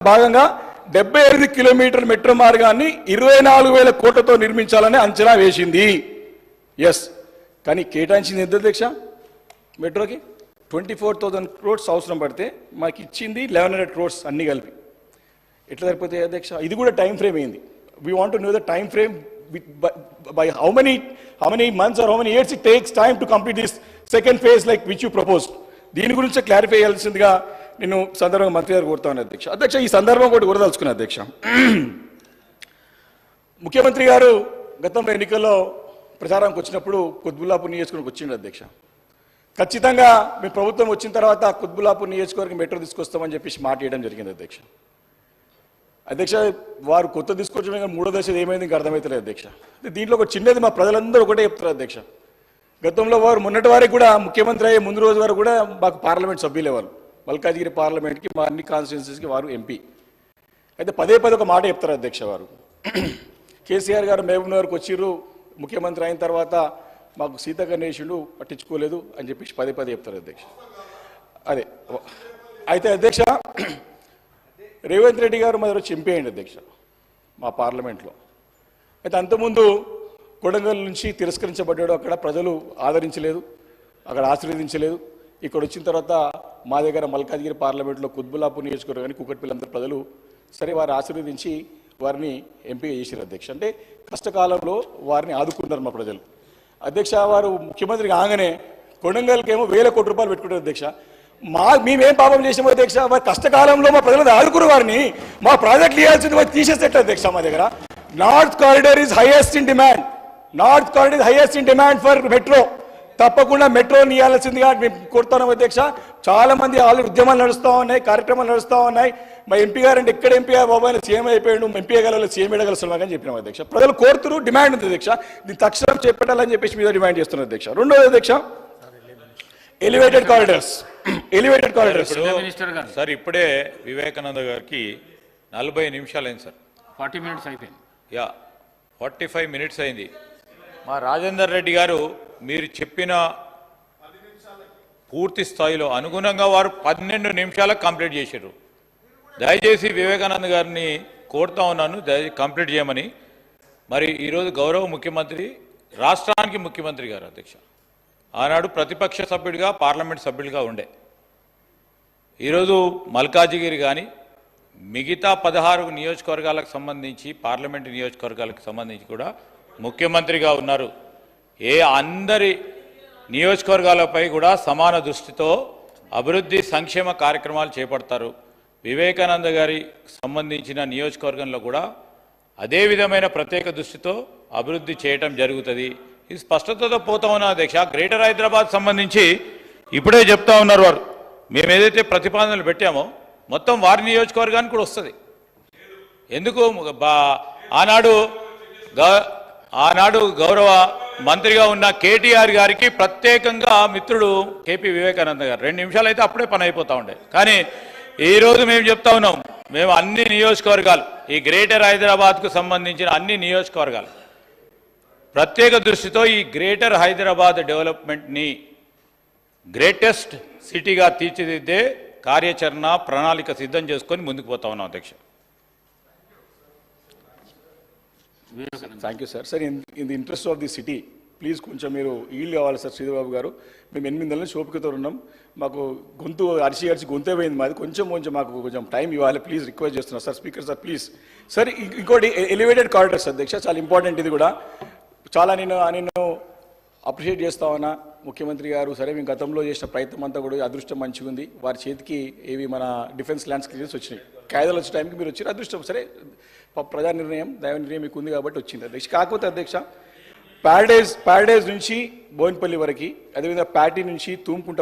భాగంగా 75 కిలోమీటర్ల మెట్రో మార్గాన్ని 24,000 కోట్లతో నిర్మించాలని అంచనా వేసింది. ఎస్, కానీ కేటాయించింది ఎంత అధ్యక్ష? మెట్రోకి 24,000 crores అవసరం పడితే మాకు ఇచ్చింది 1,100 crores అన్ని కలిపి. ఎట్లా సరిపోతాయి అధ్యక్ష? ఇది కూడా టైం ఫ్రేమ్ అయింది. We want to know the time frame by how many months or how many years it takes time to complete this second phase like which you proposed. దీని గురించి క్లారిఫై చేయాల్సిందిగా నేను సందర్భంగా మంత్రి గారు కోరుతాను అధ్యక్ష. అధ్యక్ష, ఈ సందర్భం కూడా కోరదలుచుకున్నా అధ్యక్ష. ముఖ్యమంత్రి గారు గతంలో ఎన్నికల్లో ప్రచారానికి వచ్చినప్పుడు కుత్బుల్లాపూర్ నియోజకవర్గం వచ్చిండు అధ్యక్ష. ఖచ్చితంగా మీ ప్రభుత్వం వచ్చిన తర్వాత కుత్బుల్లాపూర్ నియోజకవర్గం మెట్రో తీసుకొస్తామని చెప్పేసి మాట వేయడం జరిగింది అధ్యక్ష. అధ్యక్ష, వారు కొత్త తీసుకొచ్చడం మూడో దశ ఏమైంది ఇంకా అర్థమవుతలేదు అధ్యక్ష. దీంట్లో ఒక చిన్నది మా ప్రజలందరూ ఒకటే చెప్తారు అధ్యక్ష. గతంలో వారు మొన్నటి వారికి కూడా ముఖ్యమంత్రి అయ్యే ముందు రోజు వారు కూడా మాకు పార్లమెంట్ సభ్యులే వారు. మల్కాజ్గిరి పార్లమెంట్కి మా అన్ని కాన్స్టిట్యున్సీస్కి వారు ఎంపీ. అయితే పదే ఒక మాట చెప్తారు అధ్యక్ష. వారు కేసీఆర్ గారు మహబూబ్నగర్కి వచ్చిర్రు, ముఖ్యమంత్రి అయిన తర్వాత మాకు సీత గణేశుడు పట్టించుకోలేదు అని చెప్పేసి పదే చెప్తారు అధ్యక్ష. అదే అయితే అధ్యక్ష, రేవంత్ రెడ్డి గారు మా దగ్గర ఎంపీ అయ్యండి అధ్యక్ష మా పార్లమెంట్లో. అయితే అంతకుముందు కొడంగల్ నుంచి తిరస్కరించబడ్డాడు. అక్కడ ప్రజలు ఆదరించలేదు, అక్కడ ఆశీర్వదించలేదు. ఇక్కడ వచ్చిన తర్వాత మా దగ్గర మల్కాజ్గిరి పార్లమెంట్లో కుత్బుల్లాపూర్ నియోజకవర్గానికి కుకట్పల్లి ప్రజలు సరే వారు ఆశీర్వదించి వారిని ఎంపీగా చేశారు అధ్యక్ష. అంటే కష్టకాలంలో వారిని ఆదుకున్నారు మా ప్రజలు అధ్యక్ష. వారు ముఖ్యమంత్రి కాగానే కొడంగల్కి ఏమో 1,000 కోట్ల రూపాయలు పెట్టుకుంటారు అధ్యక్ష. మేమేం పాపం చేసామో అధ్యక్ష? వారి కష్టకాలంలో మా ప్రజలు ఆదుకురు వారిని. మా ప్రాజెక్టులు ఇవ్వాల్సింది వారు తీసేసేట అధ్యక్ష. మా దగ్గర north corridor is highest in demand. North corridor highest in demand for metro. తప్పకుండా మెట్రోని ఇవ్వాల్సిందిగా మేము కోరుతున్నాం అధ్యక్ష. చాలా మంది ఆల్రెడీ ఉద్యమాలు నడుస్తూ ఉన్నాయి, కార్యక్రమాలు నడుస్తూ ఉన్నాయి. మా ఎంపీ గారు అంటే ఎక్కడ ఎంపీ బాబాయ్ సీఎం అయిపోయాడు, ఎంపీ గల సీఎం ఎడగలుస్తున్నాం అని చెప్పినాం అధ్యక్ష. ప్రజలు కోరుతురు, డిమాండ్ ఉంది అధ్యక్ష. దీన్ని తక్షణం చేపట్టాలని చెప్పేసి మీద డిమాండ్ చేస్తున్నారు అధ్యక్ష. రెండోది అధ్యక్ష, ఎలివేటెడ్ కారిడార్స్. సార్ ఇప్పుడే వివేకానంద గారికి 40 నిమిషాలు అయింది సార్. 40 minutes అయిపోయింది. 45 minutes అయింది. మా రాజేందర్ రెడ్డి గారు మీరు చెప్పిన పూర్తి స్థాయిలో అనుగుణంగా వారు 12 నిమిషాలకు కంప్లీట్ చేశారు. దయచేసి వివేకానంద గారిని కోరుతా ఉన్నాను, దయచేసి కంప్లీట్ చేయమని. మరి ఈరోజు గౌరవ ముఖ్యమంత్రి, రాష్ట్రానికి ముఖ్యమంత్రి గారు అధ్యక్ష, ఆనాడు ప్రతిపక్ష సభ్యుడిగా పార్లమెంట్ సభ్యుడిగా ఉండే. ఈరోజు మల్కాజిగిరి కానీ మిగతా 16 నియోజకవర్గాలకు సంబంధించి పార్లమెంటు నియోజకవర్గాలకు సంబంధించి కూడా ముఖ్యమంత్రిగా ఉన్నారు. అందరి నియోజకవర్గాలపై కూడా సమాన దృష్టితో అభివృద్ధి సంక్షేమ కార్యక్రమాలు చేపడతారు. వివేకానంద గారి సంబంధించిన నియోజకవర్గంలో కూడా అదే విధమైన ప్రత్యేక దృష్టితో అభివృద్ధి చేయటం జరుగుతుంది. ఇది స్పష్టతతో పోతా ఉన్నా అధ్యక్ష. గ్రేటర్ హైదరాబాద్ సంబంధించి ఇప్పుడే చెప్తా ఉన్నారు వారు, మేము ఏదైతే ప్రతిపాదనలు పెట్టామో మొత్తం వారి నియోజకవర్గానికి కూడా వస్తుంది. ఎందుకు ఆనాడు గౌరవ మంత్రిగా ఉన్న కేటీఆర్ గారికి ప్రత్యేకంగా మిత్రుడు కేపీ వివేకానంద గారు 2 నిమిషాలు అయితే అప్పుడే పని అయిపోతూ ఉండే. కానీ ఈరోజు మేము చెప్తా ఉన్నాం, మేము అన్ని నియోజకవర్గాలు, ఈ గ్రేటర్ హైదరాబాద్కు సంబంధించిన అన్ని నియోజకవర్గాలు ప్రత్యేక దృష్టితో ఈ గ్రేటర్ హైదరాబాద్ డెవలప్మెంట్ని గ్రేటెస్ట్ సిటీగా తీర్చిదిద్దే కార్యాచరణ ప్రణాళిక సిద్ధం చేసుకొని ముందుకు పోతా ఉన్నాం అధ్యక్ష. Thank you sir. Sir, in the interest of the city please కొంచెం మీరు ఈల్డ్ కావాలి సార్. శ్రీధర్బాబు గారు, మేము 8 నెలల నుంచి ఓపికతో ఉన్నాం. మాకు గొంతు అరిచి గొంతే పోయింది మాది. కొంచెం మాకు కొంచెం టైం ఇవ్వాలి ప్లీజ్, రిక్వెస్ట్ చేస్తున్నాం sir. Speaker sir please. Sir, ఇంకోటి ఎలివేటెడ్ కారిడార్స్ అధ్యక్ష, చాలా ఇంపార్టెంట్. ఇది కూడా చాలా నేను అప్రిషియేట్ చేస్తా ఉన్నా. ముఖ్యమంత్రి గారు సరే మేము గతంలో చేసిన ప్రయత్నం అంతా కూడా అదృష్టం మంచిగా ఉంది. వారి చేతికి ఏవి మన డిఫెన్స్ ల్యాండ్స్ క్లియర్స్ వచ్చినాయి. కాయిదాలు వచ్చే టైంకి మీరు వచ్చారు, అదృష్టం. సరే, ప్రజా నిర్ణయం, దైవ నిర్ణయం మీకు ఉంది కాబట్టి వచ్చింది అధ్యక్ష. కాకపోతే అధ్యక్ష, ప్యారడైజ్ నుంచి బోయిన్పల్లి వరకు, అదేవిధంగా ప్యాటీ నుంచి తూముకుంట